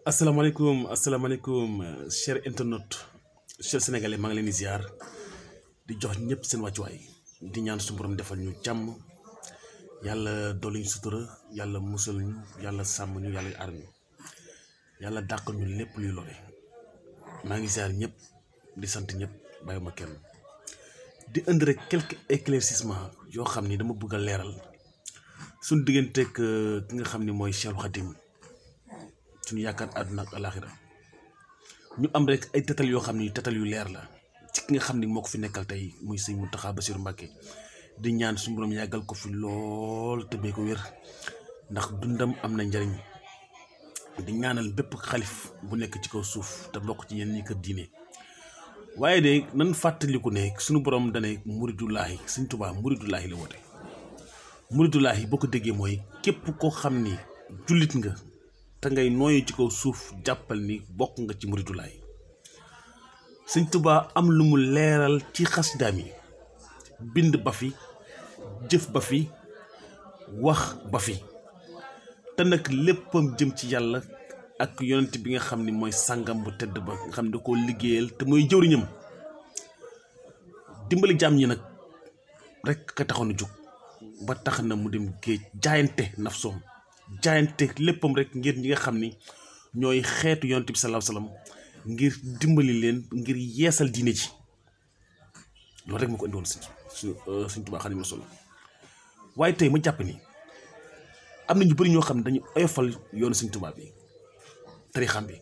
asalaamaaleykum cher internaute cher sénégalais maa ngi leen di ziar di jox ñëpp seen wàccuwaay di ñaan suñu borom defal ñu jàmm yàlla dolli ñu sutura yàlla musal ñu yàlla sàmm ñu yàlla aar ñu yàlla dàq ñu lépp luy lore maa ngi ziar ñëpp di sant ñëpp bàyyiwuma kenn di indi rek quelques éclaircissements yoo xam ni dama bëgg a leeral suñu digganteeg ki nga xam ni mooy Cheikhul Khadim suñu yaakaar àdduna ak alaxira ñu am rek ay tetal yoo xam ni tetal yu leer la ci ki nga xam ni moo ko fi nekkal tey muy sëñ Mountakha Bassirou Mbacké di ñaan suñu borom yàggal ko fi lool te bee ko wér ndax dundam am na njariñ di ñaanal bépp xalif bu nekk ci kaw suuf te bokk ci yenn ñi kër diine waaye de nan fàttaliku ne suñu borom dane muridulaahi sëñ Tuubaa muridulaahi la woote muridulaahi boo ko déggee mooy képp koo xam ni jullit nga te ngay nooyu ci kaw suuf jàppal ni bokk nga ci muridulaahi sëñ Tuubaa am lu mu leeral ci xasidaam yi bind ba fi jëf ba fi wax ba fi te nag léppam jëm ci yàlla ak yonent bi nga xam ni mooy sàngam bu tedd ba nga xam ne da koo liggéeyal te mooy jëwriñam dimbali jaam ñi nag rek ka taxoon a jóg ba tax na mu dem géej jaayante nafsoom jaayante léppam rek ngir ñi nga xam ni ñooy xeetu yonent bi sallallahu alayhi wasallam ngir dimbali leen ngir yeesal diine ji loolu rek moo ko indi woon Sëñ Tuubaa Xaadimu Rasuul waaye tey ma jàpp ni am na ñu bëri ñoo xam ne dañu oyofal yoonu Sëñ Tuubaa bi tarixam bi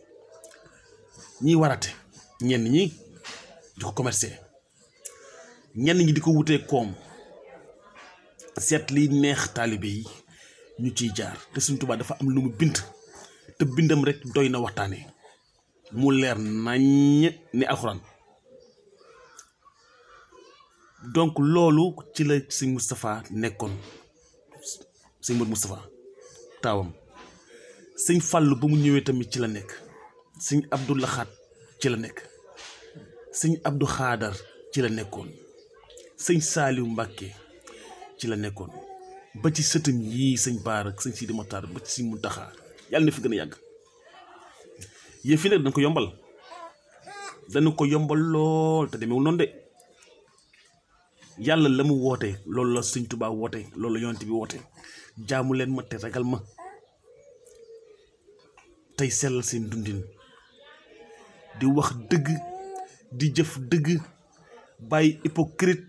ñiy warate ñenn ñi di ko commercer ñenn ñi di ko wutee koom seet li neex taalibe yi ñu ciy jaar te Sëñ Tuubaa dafa am lu mu bind te bindam rek doy na waxtaane mu leer naññ ni alxuraan donc loolu ci la sëñ Moustapha nekkoon sëñ Modou Moustapha taawam sëñ Fàllu ba mu ñëwee tamit ci la nekk sëñ Abdou Laxaat ci la nekk sëñ Abdou Xaadar ci la nekkoon sëñ Saaliw Mbàkke ci la nekkoon ba ci sëtam yii sëñ Baar ak sëñ Sidi Moxtaar ba ci sëñ Muntaxa yàlla na fi gën a yàgg yëf yi nag dana ko yombal lool te demeewul noonu de yàlla la mu woote loolu la sëñ Tuubaa woote loolu la yonent bi woote jaamu leen ma te ragal ma tey sellal seen dundin di wax dëgg di jëf dëgg bàyyi hypocrite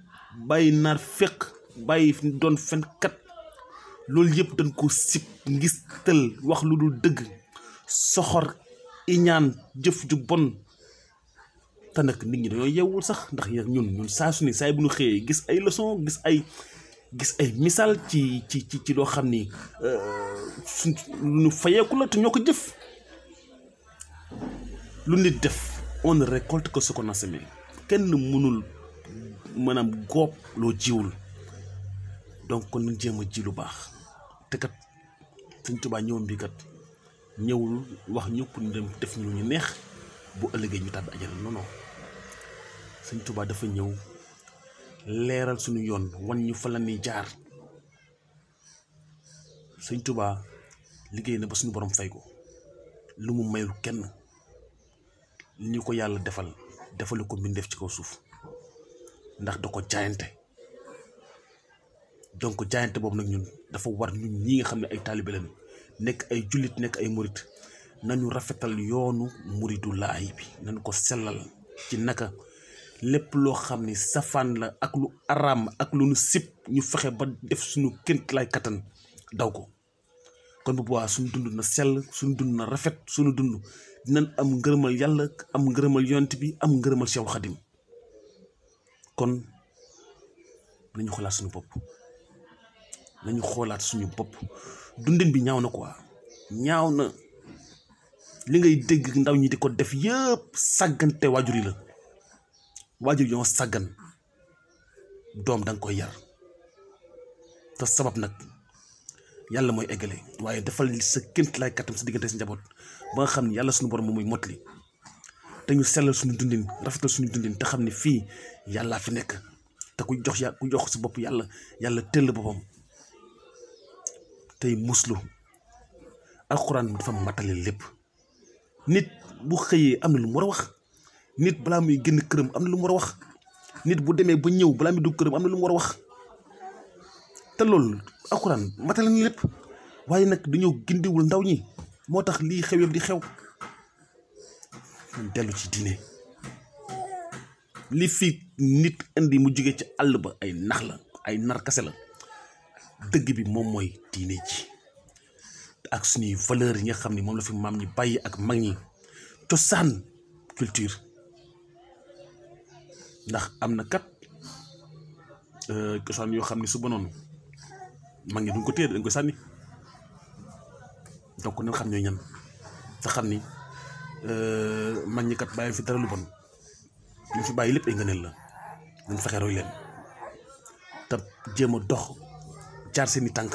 bàyyi naar féq bàyyi doon fenkat loolu yëpp dañ ko sib ngis tël wax lu dul dëgg soxor iñaan jëf ju bon te nag nit ñi dañoo yewwul sax ndax ñun saa su ne saa bu ñu xëyee gis ay leçon gis ay misaal ci loo xam ni lu fayeeku la te ñoo ko jëf lu nit def on ne récolte que ce qu'on a semé kenn mënul maanaam góob loo jiwul donc kon nañ jéem a ji lu baax te kat Sëñ Tuubaa ñëwam bi kat ñëwul wax ñu pour ñu dem def ñu ñu neex bu ëllëgee ñu tàbbi ajana non non Sëñ Tuubaa dafa ñëw leeral suñu yoon wan ñu fa la ni jaar Sëñ Tuubaa liggéey na ba suñu borom fay ko lu mu mayul kenn li ñu ko yàlla defalu ko mbindeef ci kaw suuf ndax da ko jaayante donc jaayante boobu nag ñun dafa war ñun ñi nga xam ne ay taalibe lañ nekk ay jullit nekk ay murit nañu rafetal yoonu muridulaahi bi nañu ko sellal ci naka lépp loo xam ni safaan la ak lu araam ak lu nu sib ñu fexe ba def suñu ként lay kattan daw ko kon bu boobaa suñu dund na sell suñu dund na rafet suñu dund dinañ am ngërëmal yàlla am ngërëmal yonent bi am ngërëmal Seexul Xadim kon nañu xoolaat suñu bopp dundin bi ñaaw na quoi ñaaw na li ngay dégg ndaw ñi di ko def yëpp sàggante waajur yi la waajur ñoo sàggan doom danga koy yar te sabab nag yàlla mooy eggale waaye defal sa ként lay kattam sa diggante sa njaboot ba nga xam ne yàlla suñu borom moom mooy motli te ñu sellal suñu dundin rafetal suñu dundin te xam ne fii yàllaa fi nekk te ku jox sa bopp yàlla tëll boppam tey muslu alxuraan dafa matale lépp nit bu xëyee am na lu mu war a wax nit balaa muy génn këram am na lu mu war a wax nit bu demee ba ñëw balaa muy dugg këram am na lu mu war a wax te loolu alxuraan matale na lépp waaye nag dañoo gindiwul ndaw ñi moo tax lii xew yëpp di xew ñu dellu ci diine li fi nit indi mu jóge ci àll ba ay nax la ay nar kase la dëgg bi moom mooy diine ji ak suñuy valeur yi nga xam ne moom la fi maam ñi bàyyi ak mag ñi cosaan culture ndax am na kat cosaan yoo xam ne su bonoon mag ñi duñ ko téye dañ koy sànni donc nañ xam ñooy ñan te xam ni mag ñi kat bàyyi fi dara lu bon ñu fi bàyyi lépp ay ngëneel la nañ fexe roy leen te jéem a dox jaar seeni tànk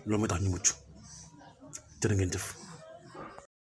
loolu mooy tax ñu mucc jërë ngeen jëf